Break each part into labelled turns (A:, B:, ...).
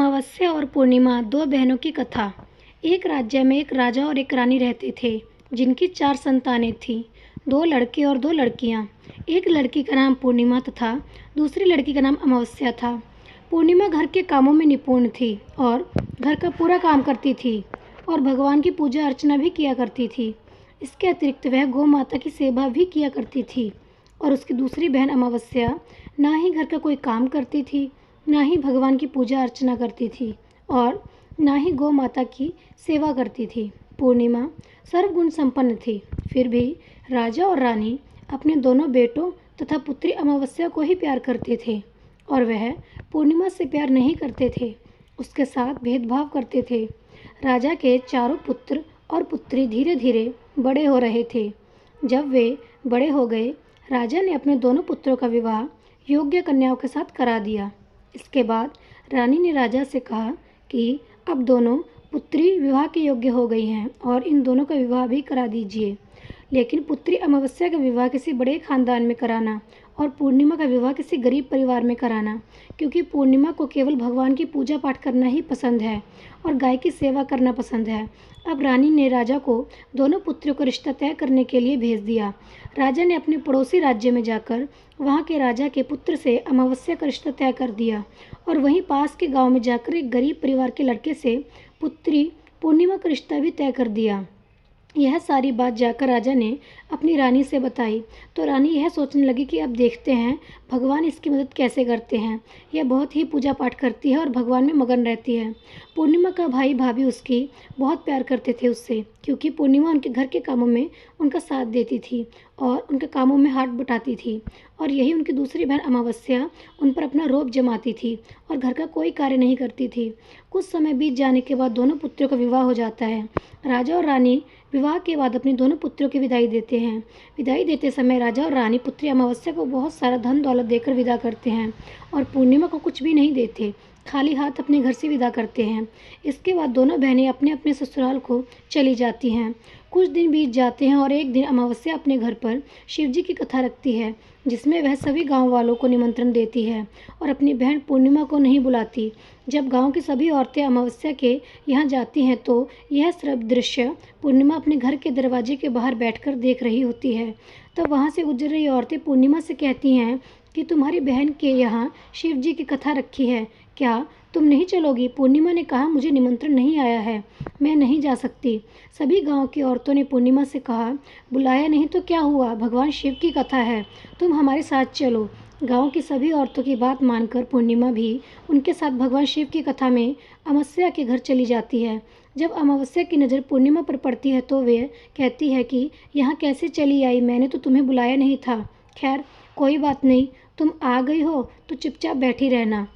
A: अमावस्या और पूर्णिमा, दो बहनों की कथा। एक राज्य में एक राजा और एक रानी रहते थे, जिनकी 4 संतानें थीं, 2 लड़के और 2 लड़कियां। एक लड़की का नाम पूर्णिमा तथा दूसरी लड़की का नाम अमावस्या था। पूर्णिमा घर के कामों में निपुण थी और घर का पूरा काम करती थी और भगवान की पूजा अर्चना भी किया करती थी। इसके अतिरिक्त वह गौ माता की सेवा भी किया करती थी। और उसकी दूसरी बहन अमावस्या ना ही घर का कोई काम करती थी, ना ही भगवान की पूजा अर्चना करती थी और ना ही गौ माता की सेवा करती थी। पूर्णिमा सर्वगुण संपन्न थी, फिर भी राजा और रानी अपने दोनों बेटों तथा पुत्री अमावस्या को ही प्यार करते थे और वह पूर्णिमा से प्यार नहीं करते थे, उसके साथ भेदभाव करते थे। राजा के चारों पुत्र और पुत्री धीरे धीरे बड़े हो रहे थे। जब वे बड़े हो गए, राजा ने अपने दोनों पुत्रों का विवाह योग्य कन्याओं के साथ करा दिया। इसके बाद रानी ने राजा से कहा कि अब दोनों पुत्री विवाह के योग्य हो गई हैं और इन दोनों का विवाह भी करा दीजिए। लेकिन पुत्री अमावस्या का विवाह किसी बड़े खानदान में कराना और पूर्णिमा का विवाह किसी गरीब परिवार में कराना, क्योंकि पूर्णिमा को केवल भगवान की पूजा पाठ करना ही पसंद है और गाय की सेवा करना पसंद है। अब रानी ने राजा को दोनों पुत्रियों का रिश्ता तय करने के लिए भेज दिया। राजा ने अपने पड़ोसी राज्य में जाकर वहाँ के राजा के पुत्र से अमावस्या का रिश्ता तय कर दिया और वहीं पास के गांव में जाकर एक गरीब परिवार के लड़के से पुत्री पूर्णिमा का रिश्ता भी तय कर दिया। यह सारी बात जाकर राजा ने अपनी रानी से बताई तो रानी यह सोचने लगी कि अब देखते हैं भगवान इसकी मदद कैसे करते हैं। यह बहुत ही पूजा पाठ करती है और भगवान में मगन रहती है। पूर्णिमा का भाई भाभी उसकी बहुत प्यार करते थे उससे, क्योंकि पूर्णिमा उनके घर के कामों में उनका साथ देती थी और उनके कामों में हाथ बटाती थी। और यही उनकी दूसरी बहन अमावस्या उन पर अपना रोब जमाती थी और घर का कोई कार्य नहीं करती थी। कुछ समय बीत जाने के बाद दोनों पुत्रों का विवाह हो जाता है। राजा और रानी विवाह के बाद अपनी दोनों पुत्रों की विदाई देते हैं। विदाई देते समय राजा और रानी पुत्री अमावस्या को बहुत सारा धन दौलत देकर विदा करते हैं और पूर्णिमा को कुछ भी नहीं देते, खाली हाथ अपने घर से विदा करते हैं। इसके बाद दोनों बहनें अपने अपने ससुराल को चली जाती हैं। कुछ दिन बीत जाते हैं और एक दिन अमावस्या अपने घर पर शिवजी की कथा रखती है, जिसमें वह सभी गांव वालों को निमंत्रण देती है और अपनी बहन पूर्णिमा को नहीं बुलाती। जब गांव की सभी औरतें अमावस्या के यहाँ जाती हैं तो यह सब दृश्य पूर्णिमा अपने घर के दरवाजे के बाहर बैठकर देख रही होती है। तब वहाँ से गुजर रही औरतें पूर्णिमा से कहती हैं कि तुम्हारी बहन के यहाँ शिव जी की कथा रखी है, क्या तुम नहीं चलोगी? पूर्णिमा ने कहा, मुझे निमंत्रण नहीं आया है, मैं नहीं जा सकती। सभी गांव की औरतों ने पूर्णिमा से कहा, बुलाया नहीं तो क्या हुआ, भगवान शिव की कथा है, तुम हमारे साथ चलो। गांव की सभी औरतों की बात मानकर पूर्णिमा भी उनके साथ भगवान शिव की कथा में अमावस्या के घर चली जाती है। जब अमावस्या की नज़र पूर्णिमा पर पड़ती है तो वे कहती है कि यहाँ कैसे चली आई, मैंने तो तुम्हें बुलाया नहीं था। खैर कोई बात नहीं, तुम आ गई हो तो चुपचाप बैठी रहना।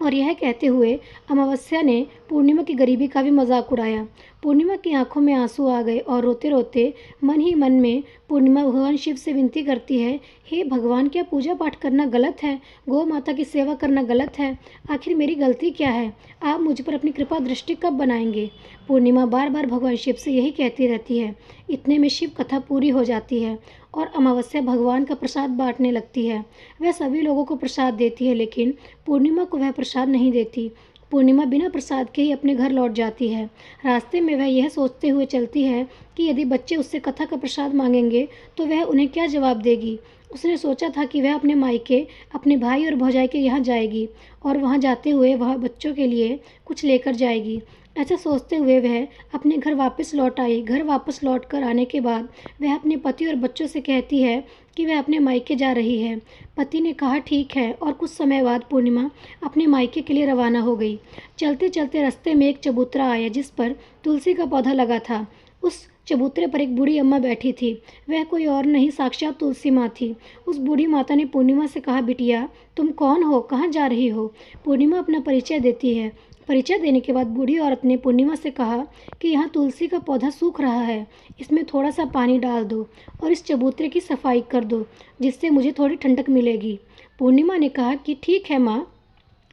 A: और यह कहते हुए अमावस्या ने पूर्णिमा की गरीबी का भी मजाक उड़ाया। पूर्णिमा की आंखों में आंसू आ गए और रोते रोते मन ही मन में पूर्णिमा भगवान शिव से विनती करती है, हे भगवान, क्या पूजा पाठ करना गलत है? गौ माता की सेवा करना गलत है? आखिर मेरी गलती क्या है? आप मुझ पर अपनी कृपा दृष्टि कब बनाएंगे? पूर्णिमा बार बार भगवान शिव से यही कहती रहती है। इतने में शिव कथा पूरी हो जाती है और अमावस्या भगवान का प्रसाद बांटने लगती है। वह सभी लोगों को प्रसाद देती है, लेकिन पूर्णिमा को वह प्रसाद नहीं देती। पूर्णिमा बिना प्रसाद के ही अपने घर लौट जाती है। रास्ते में वह यह सोचते हुए चलती है कि यदि बच्चे उससे कथा का प्रसाद मांगेंगे तो वह उन्हें क्या जवाब देगी। उसने सोचा था कि वह अपने मायके, अपने भाई और भौजाई के यहाँ जाएगी और वहाँ जाते हुए वह बच्चों के लिए कुछ लेकर जाएगी। ऐसा सोचते हुए वह अपने घर वापस लौट आई। घर वापस लौट कर आने के बाद वह अपने पति और बच्चों से कहती है कि वह अपने मायके जा रही है। पति ने कहा ठीक है और कुछ समय बाद पूर्णिमा अपने मायके के लिए रवाना हो गई। चलते चलते रास्ते में एक चबूतरा आया जिस पर तुलसी का पौधा लगा था। उस चबूतरे पर एक बूढ़ी अम्मा बैठी थी। वह कोई और नहीं, साक्षात तुलसी माँ थी। उस बूढ़ी माता ने पूर्णिमा से कहा, बिटिया तुम कौन हो, कहाँ जा रही हो? पूर्णिमा अपना परिचय देती है। परिचय देने के बाद बूढ़ी औरत ने पूर्णिमा से कहा कि यहाँ तुलसी का पौधा सूख रहा है, इसमें थोड़ा सा पानी डाल दो और इस चबूतरे की सफाई कर दो, जिससे मुझे थोड़ी ठंडक मिलेगी। पूर्णिमा ने कहा कि ठीक है माँ,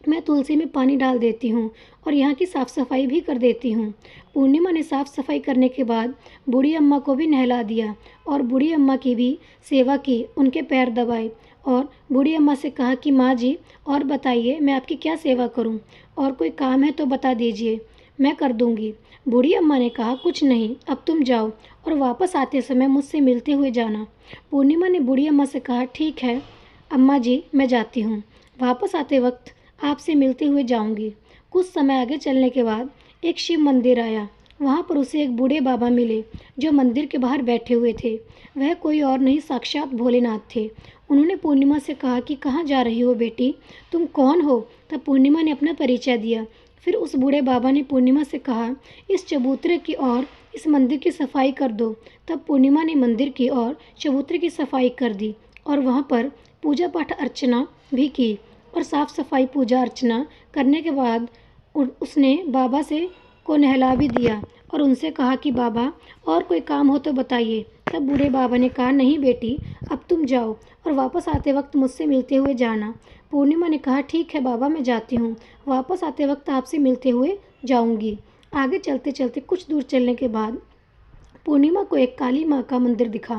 A: मैं तुलसी में पानी डाल देती हूँ और यहाँ की साफ़ सफाई भी कर देती हूँ। पूर्णिमा ने साफ़ सफाई करने के बाद बूढ़ी अम्मा को भी नहला दिया और बूढ़ी अम्मा की भी सेवा की, उनके पैर दबाए और बूढ़ी अम्मा से कहा कि माँ जी और बताइए मैं आपकी क्या सेवा करूँ। और कोई काम है तो बता दीजिए, मैं कर दूंगी। बूढ़ी अम्मा ने कहा, कुछ नहीं, अब तुम जाओ और वापस आते समय मुझसे मिलते हुए जाना। पूर्णिमा ने बूढ़ी अम्मा से कहा, ठीक है अम्मा जी, मैं जाती हूँ। वापस आते वक्त आपसे मिलते हुए जाऊंगी। कुछ समय आगे चलने के बाद एक शिव मंदिर आया। वहाँ पर उसे एक बूढ़े बाबा मिले जो मंदिर के बाहर बैठे हुए थे। वह कोई और नहीं, साक्षात भोलेनाथ थे। उन्होंने पूर्णिमा से कहा कि कहाँ जा रही हो बेटी, तुम कौन हो? तब पूर्णिमा ने अपना परिचय दिया। फिर उस बूढ़े बाबा ने पूर्णिमा से कहा, इस चबूतरे की और इस मंदिर की सफाई कर दो। तब पूर्णिमा ने मंदिर की और चबूतरे की सफाई कर दी और वहाँ पर पूजा पाठ अर्चना भी की। और साफ सफाई पूजा अर्चना करने के बाद उसने बाबा से को नहला भी दिया और उनसे कहा कि बाबा और कोई काम हो तो बताइए। तब बूढ़े बाबा ने कहा, नहीं बेटी, अब तुम जाओ और वापस आते वक्त मुझसे मिलते हुए जाना। पूर्णिमा ने कहा, ठीक है बाबा, मैं जाती हूँ, वापस आते वक्त आपसे मिलते हुए जाऊँगी। आगे चलते चलते कुछ दूर चलने के बाद पूर्णिमा को एक काली माँ का मंदिर दिखा।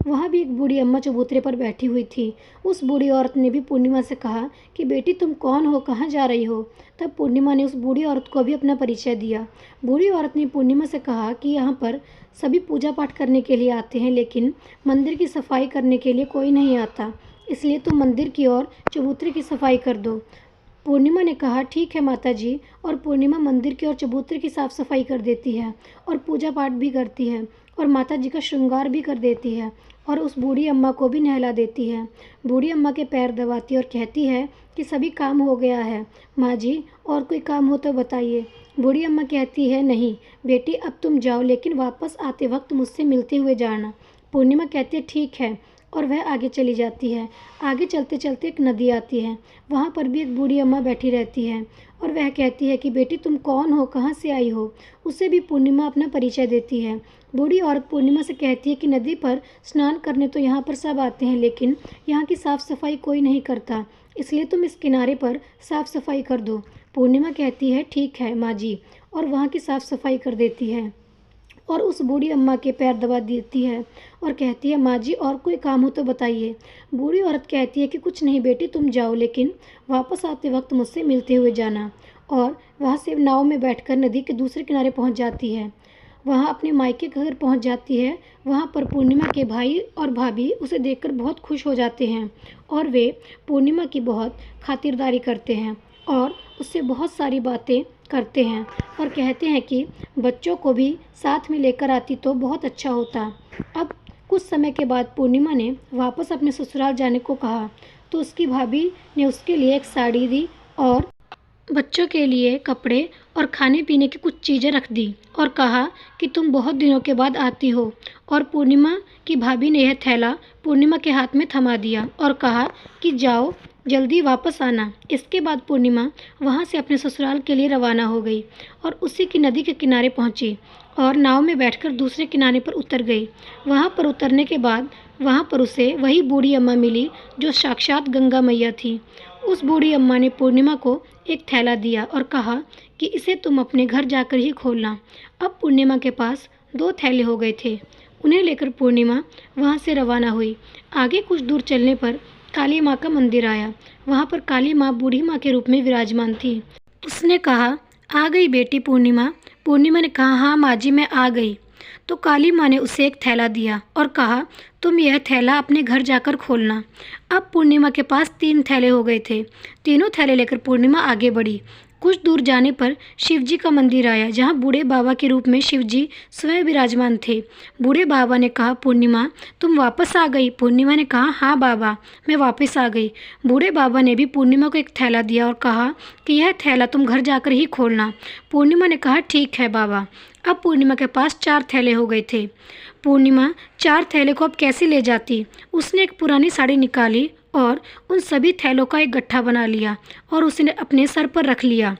A: वहाँ भी एक बूढ़ी अम्मा चबूतरे पर बैठी हुई थी। उस बूढ़ी औरत ने भी पूर्णिमा से कहा कि बेटी तुम कौन हो, कहाँ जा रही हो? तब पूर्णिमा ने उस बूढ़ी औरत को भी अपना परिचय दिया। बूढ़ी औरत ने पूर्णिमा से कहा कि यहाँ पर सभी पूजा पाठ करने के लिए आते हैं, लेकिन मंदिर की सफाई करने के लिए कोई नहीं आता, इसलिए तुम मंदिर की और चबूतरे की सफाई कर दो। पूर्णिमा ने कहा, ठीक है माता जी। और पूर्णिमा मंदिर की और चबूतरे की साफ सफाई कर देती है और पूजा पाठ भी करती है और माता जी का श्रृंगार भी कर देती है और उस बूढ़ी अम्मा को भी नहला देती है। बूढ़ी अम्मा के पैर दबाती और कहती है कि सभी काम हो गया है माँ जी, और कोई काम हो तो बताइए। बूढ़ी अम्मा कहती है, नहीं बेटी, अब तुम जाओ, लेकिन वापस आते वक्त मुझसे मिलते हुए जाना। पूर्णिमा कहती है, ठीक है, और वह आगे चली जाती है। आगे चलते चलते एक नदी आती है। वहाँ पर भी एक बूढ़ी अम्मा बैठी रहती है और वह कहती है कि बेटी तुम कौन हो, कहाँ से आई हो? उसे भी पूर्णिमा अपना परिचय देती है। बूढ़ी औरत पूर्णिमा से कहती है कि नदी पर स्नान करने तो यहाँ पर सब आते हैं, लेकिन यहाँ की साफ़ सफाई कोई नहीं करता, इसलिए तुम इस किनारे पर साफ़ सफाई कर दो। पूर्णिमा कहती है, ठीक है माँ जी, और वहाँ की साफ़ सफाई कर देती है और उस बूढ़ी अम्मा के पैर दबा देती है और कहती है, माँ जी और कोई काम हो तो बताइए। बूढ़ी औरत कहती है कि कुछ नहीं बेटी, तुम जाओ, लेकिन वापस आते वक्त मुझसे मिलते हुए जाना। और वहाँ से नाव में बैठकर नदी के दूसरे किनारे पहुँच जाती है। वहाँ अपने मायके के घर पहुँच जाती है। वहाँ पर पूर्णिमा के भाई और भाभी उसे देखकर बहुत खुश हो जाते हैं और वे पूर्णिमा की बहुत खातिरदारी करते हैं और उससे बहुत सारी बातें करते हैं और कहते हैं कि बच्चों को भी साथ में लेकर आती तो बहुत अच्छा होता। अब कुछ समय के बाद पूर्णिमा ने वापस अपने ससुराल जाने को कहा तो उसकी भाभी ने उसके लिए एक साड़ी दी और बच्चों के लिए कपड़े और खाने पीने की कुछ चीज़ें रख दी और कहा कि तुम बहुत दिनों के बाद आती हो। और पूर्णिमा की भाभी ने यह थैला पूर्णिमा के हाथ में थमा दिया और कहा कि जाओ, जल्दी वापस आना। इसके बाद पूर्णिमा वहाँ से अपने ससुराल के लिए रवाना हो गई और उसी की नदी के किनारे पहुँची और नाव में बैठकर दूसरे किनारे पर उतर गई। वहाँ पर उतरने के बाद वहाँ पर उसे वही बूढ़ी अम्मा मिली जो साक्षात गंगा मैया थी। उस बूढ़ी अम्मा ने पूर्णिमा को एक थैला दिया और कहा कि इसे तुम अपने घर जाकर ही खोलना। अब पूर्णिमा के पास 2 थैले हो गए थे। उन्हें लेकर पूर्णिमा वहाँ से रवाना हुई। आगे कुछ दूर चलने पर काली माँ का मंदिर आया। वहाँ पर काली माँ बूढ़ी माँ के रूप में विराजमान थी। उसने कहा, आ गई बेटी पूर्णिमा। पूर्णिमा ने कहा, हाँ माँ जी, मैं आ गई। तो काली माँ ने उसे एक थैला दिया और कहा, तुम यह थैला अपने घर जाकर खोलना। अब पूर्णिमा के पास 3 थैले हो गए थे। तीनों थैले लेकर पूर्णिमा आगे बढ़ी। कुछ दूर जाने पर शिवजी का मंदिर आया, जहाँ बूढ़े बाबा के रूप में शिवजी स्वयं विराजमान थे। बूढ़े बाबा ने कहा, पूर्णिमा तुम वापस आ गई? पूर्णिमा ने कहा, हाँ बाबा, मैं वापस आ गई। बूढ़े बाबा ने भी पूर्णिमा को एक थैला दिया और कहा कि यह थैला तुम घर जाकर ही खोलना। पूर्णिमा ने कहा, ठीक है बाबा। अब पूर्णिमा के पास 4 थैले हो गए थे। पूर्णिमा 4 थैले को अब कैसे ले जाती? उसने एक पुरानी साड़ी निकाली और उन सभी थैलों का एक गट्ठा बना लिया और उसने अपने सर पर रख लिया।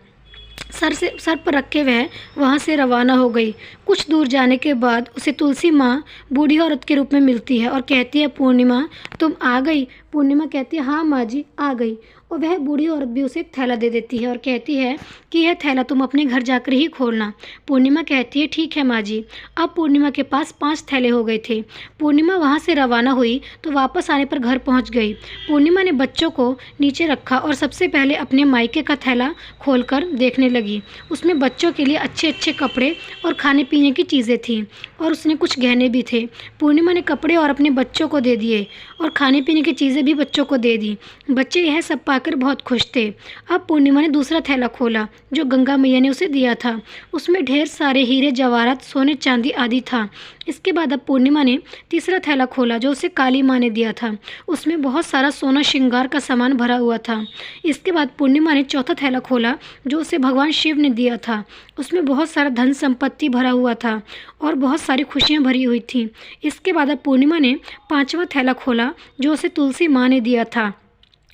A: सर पर रख के वह वहाँ से रवाना हो गई। कुछ दूर जाने के बाद उसे तुलसी माँ बूढ़ी औरत के रूप में मिलती है और कहती है, पूर्णिमा तुम आ गई? पूर्णिमा कहती है, हाँ माँ जी, आ गई। और वह बूढ़ी औरत भी उसे एक थैला दे देती है और कहती है कि यह थैला तुम अपने घर जाकर ही खोलना। पूर्णिमा कहती है ठीक है माँ जी। अब पूर्णिमा के पास 5 थैले हो गए थे। पूर्णिमा वहाँ से रवाना हुई तो वापस आने पर घर पहुँच गई। पूर्णिमा ने बच्चों को नीचे रखा और सबसे पहले अपने मायके का थैला खोलकर देखने लगी। उसमें बच्चों के लिए अच्छे अच्छे कपड़े और खाने पीने की चीज़ें थीं और उसने कुछ गहने भी थे। पूर्णिमा ने कपड़े और अपने बच्चों को दे दिए और खाने पीने की चीज़ें भी बच्चों को दे दी। बच्चे यह सब पाकर बहुत खुश थे। अब पूर्णिमा ने दूसरा थैला खोला जो गंगा मैया ने उसे दिया था। उसमें ढेर सारे हीरे जवाहरात सोने चांदी आदि था। इसके बाद अब पूर्णिमा ने तीसरा थैला खोला जो उसे काली माँ ने दिया था। उसमें बहुत सारा सोना श्रृंगार का सामान भरा हुआ था। इसके बाद पूर्णिमा ने चौथा थैला खोला जो उसे भगवान शिव ने दिया था। उसमें बहुत सारा धन संपत्ति भरा हुआ था और बहुत सारी खुशियाँ भरी हुई थी। इसके बाद अब पूर्णिमा ने पांचवा थैला खोला जो उसे तुलसी माँ ने दिया था।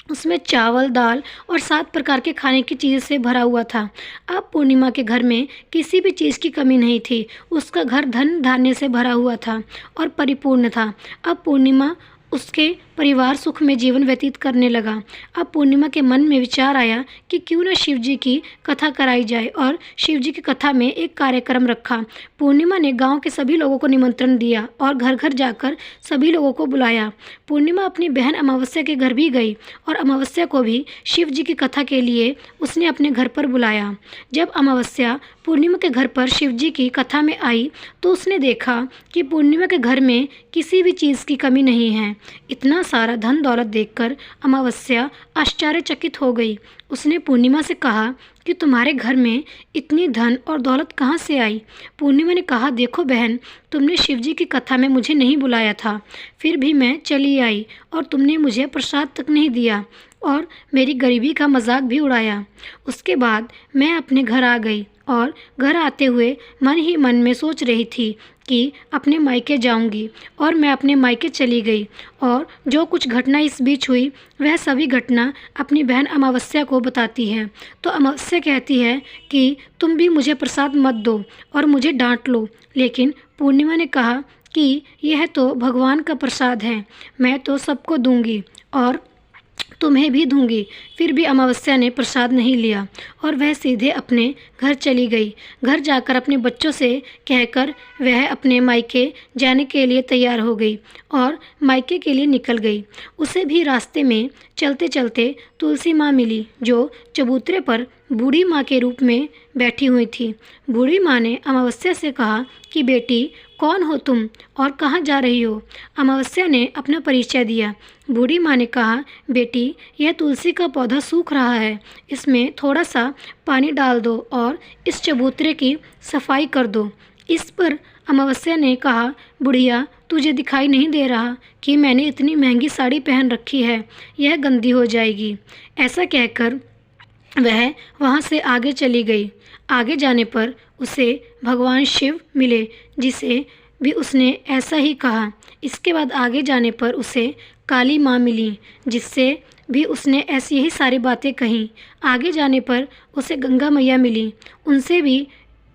A: उसमें चावल दाल और 7 प्रकार के खाने की चीज़ से भरा हुआ था। अब पूर्णिमा के घर में किसी भी चीज़ की कमी नहीं थी। उसका घर धन धान्य से भरा हुआ था और परिपूर्ण था। अब पूर्णिमा उसके परिवार सुख में जीवन व्यतीत करने लगा। अब पूर्णिमा के मन में विचार आया कि क्यों न शिव जी की कथा कराई जाए और शिव जी की कथा में एक कार्यक्रम रखा। पूर्णिमा ने गांव के सभी लोगों को निमंत्रण दिया और घर घर जाकर सभी लोगों को बुलाया। पूर्णिमा अपनी बहन अमावस्या के घर भी गई और अमावस्या को भी शिव जी की कथा के लिए उसने अपने घर पर बुलाया। जब अमावस्या पूर्णिमा के घर पर शिव जी की कथा में आई तो उसने देखा कि पूर्णिमा के घर में किसी भी चीज़ की कमी नहीं है। इतना सारा धन दौलत देखकर अमावस्या आश्चर्यचकित हो गई। उसने पूर्णिमा से कहा कि तुम्हारे घर में इतनी धन और दौलत कहाँ से आई? पूर्णिमा ने कहा देखो बहन, तुमने शिव जी की कथा में मुझे नहीं बुलाया था, फिर भी मैं चली आई और तुमने मुझे प्रसाद तक नहीं दिया और मेरी गरीबी का मजाक भी उड़ाया। उसके बाद मैं अपने घर आ गई और घर आते हुए मन ही मन में सोच रही थी कि अपने मायके जाऊंगी और मैं अपने मायके चली गई और जो कुछ घटना इस बीच हुई वह सभी घटना अपनी बहन अमावस्या को बताती है। तो अमावस्या कहती है कि तुम भी मुझे प्रसाद मत दो और मुझे डांट लो, लेकिन पूर्णिमा ने कहा कि यह तो भगवान का प्रसाद है, मैं तो सबको दूंगी और तुम्हें भी दूंगी। फिर भी अमावस्या ने प्रसाद नहीं लिया और वह सीधे अपने घर चली गई। घर जाकर अपने बच्चों से कहकर वह अपने मायके जाने के लिए तैयार हो गई और मायके के लिए निकल गई। उसे भी रास्ते में चलते चलते तुलसी माँ मिली जो चबूतरे पर बूढ़ी माँ के रूप में बैठी हुई थी। बूढ़ी माँ ने अमावस्या से कहा कि बेटी कौन हो तुम और कहाँ जा रही हो? अमावस्या ने अपना परिचय दिया। बूढ़ी माँ ने कहा बेटी यह तुलसी का पौधा सूख रहा है, इसमें थोड़ा सा पानी डाल दो और इस चबूतरे की सफाई कर दो। इस पर अमावस्या ने कहा बुढ़िया तुझे दिखाई नहीं दे रहा कि मैंने इतनी महंगी साड़ी पहन रखी है, यह गंदी हो जाएगी। ऐसा कहकर वह वहाँ से आगे चली गई। आगे जाने पर उसे भगवान शिव मिले जिसे भी उसने ऐसा ही कहा। इसके बाद आगे जाने पर उसे काली माँ मिली जिससे भी उसने ऐसी ही सारी बातें कहीं। आगे जाने पर उसे गंगा मैया मिली, उनसे भी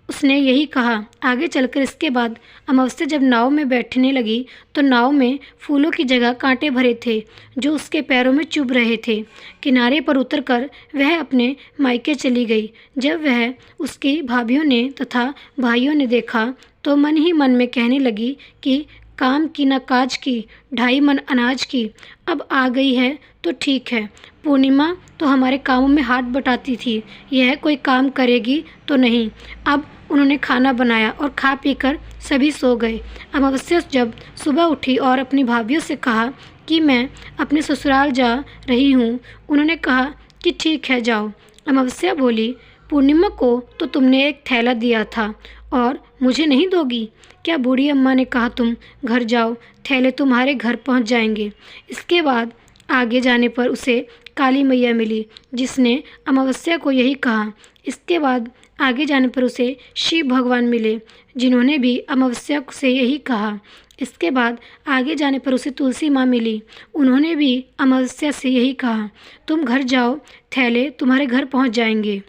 A: उसने यही कहा। आगे चलकर इसके बाद अमावस्या जब नाव में बैठने लगी तो नाव में फूलों की जगह कांटे भरे थे जो उसके पैरों में चुभ रहे थे। किनारे पर उतरकर वह अपने मायके चली गई। जब वह उसकी भाभियों ने तथा भाइयों ने देखा तो मन ही मन में कहने लगी कि काम की न काज की, 2.5 मन अनाज की। अब आ गई है तो ठीक है, पूर्णिमा तो हमारे कामों में हाथ बटाती थी, यह कोई काम करेगी तो नहीं। अब उन्होंने खाना बनाया और खा पीकर सभी सो गए। अमावस्या जब सुबह उठी और अपनी भाभियों से कहा कि मैं अपने ससुराल जा रही हूँ, उन्होंने कहा कि ठीक है जाओ। अमावस्या बोली पूर्णिमा को तो तुमने एक थैला दिया था और मुझे नहीं दोगी क्या? बूढ़ी अम्मा ने कहा तुम घर जाओ, थैले तुम्हारे घर पहुंच जाएंगे। इसके बाद आगे जाने पर उसे काली मैया मिली जिसने अमावस्या को यही कहा। इसके बाद आगे जाने पर उसे शिव भगवान मिले जिन्होंने भी अमावस्या से यही कहा। इसके बाद आगे जाने पर उसे तुलसी माँ मिली, उन्होंने भी अमावस्या से यही कहा तुम घर जाओ, थैले तुम्हारे घर पहुंच जाएंगे।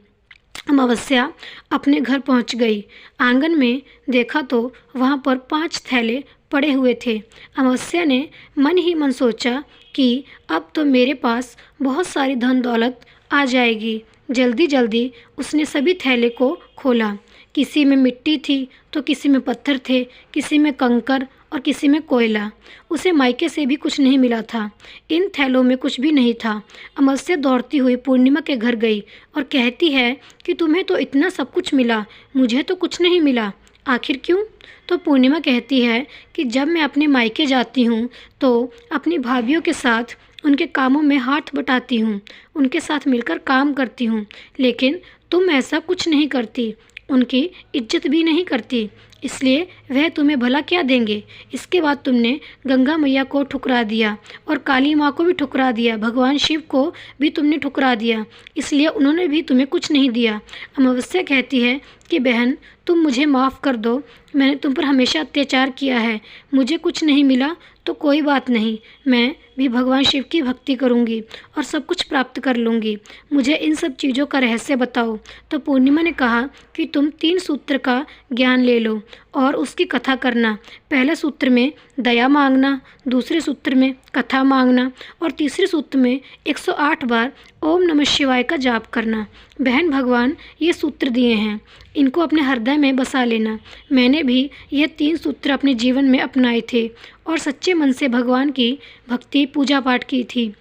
A: अमावस्या अपने घर पहुंच गई। आंगन में देखा तो वहां पर 5 थैले पड़े हुए थे। अमावस्या ने मन ही मन सोचा कि अब तो मेरे पास बहुत सारी धन दौलत आ जाएगी। जल्दी जल्दी उसने सभी थैले को खोला। किसी में मिट्टी थी तो किसी में पत्थर थे, किसी में कंकर और किसी में कोयला। उसे मायके से भी कुछ नहीं मिला था। इन थैलों में कुछ भी नहीं था। अमावस्या दौड़ती हुई पूर्णिमा के घर गई और कहती है कि तुम्हें तो इतना सब कुछ मिला, मुझे तो कुछ नहीं मिला, आखिर क्यों? तो पूर्णिमा कहती है कि जब मैं अपने मायके जाती हूँ तो अपनी भाभियों के साथ उनके कामों में हाथ बटाती हूँ, उनके साथ मिलकर काम करती हूँ, लेकिन तुम ऐसा कुछ नहीं करती, उनकी इज्जत भी नहीं करती, इसलिए वह तुम्हें भला क्या देंगे। इसके बाद तुमने गंगा मैया को ठुकरा दिया और काली माँ को भी ठुकरा दिया, भगवान शिव को भी तुमने ठुकरा दिया, इसलिए उन्होंने भी तुम्हें कुछ नहीं दिया। अमावस्या कहती है कि बहन तुम मुझे माफ़ कर दो, मैंने तुम पर हमेशा अत्याचार किया है, मुझे कुछ नहीं मिला तो कोई बात नहीं, मैं भी भगवान शिव की भक्ति करूंगी और सब कुछ प्राप्त कर लूँगी, मुझे इन सब चीज़ों का रहस्य बताओ। तो पूर्णिमा ने कहा कि तुम 3 सूत्र का ज्ञान ले लो और उसकी कथा करना। पहले सूत्र में दया मांगना, दूसरे सूत्र में कथा मांगना और तीसरे सूत्र में 108 बार ओम नमः शिवाय का जाप करना। बहन भगवान ये सूत्र दिए हैं, इनको अपने हृदय में बसा लेना। मैंने भी ये 3 सूत्र अपने जीवन में अपनाए थे और सच्चे मन से भगवान की भक्ति पूजा पाठ की थी।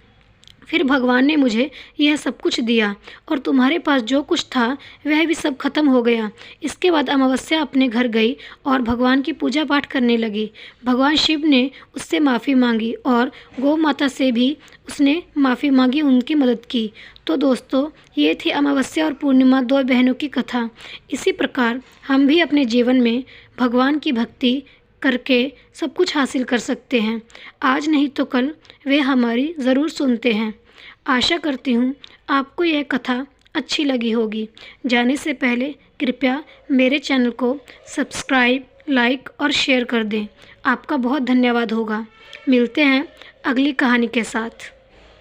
A: फिर भगवान ने मुझे यह सब कुछ दिया और तुम्हारे पास जो कुछ था वह भी सब खत्म हो गया। इसके बाद अमावस्या अपने घर गई और भगवान की पूजा पाठ करने लगी। भगवान शिव ने उससे माफ़ी मांगी और गौ माता से भी उसने माफ़ी मांगी, उनकी मदद की। तो दोस्तों ये थी अमावस्या और पूर्णिमा 2 बहनों की कथा। इसी प्रकार हम भी अपने जीवन में भगवान की भक्ति करके सब कुछ हासिल कर सकते हैं। आज नहीं तो कल वे हमारी ज़रूर सुनते हैं। आशा करती हूँ आपको यह कथा अच्छी लगी होगी। जाने से पहले कृपया मेरे चैनल को सब्सक्राइब, लाइक और शेयर कर दें। आपका बहुत धन्यवाद होगा। मिलते हैं अगली कहानी के साथ।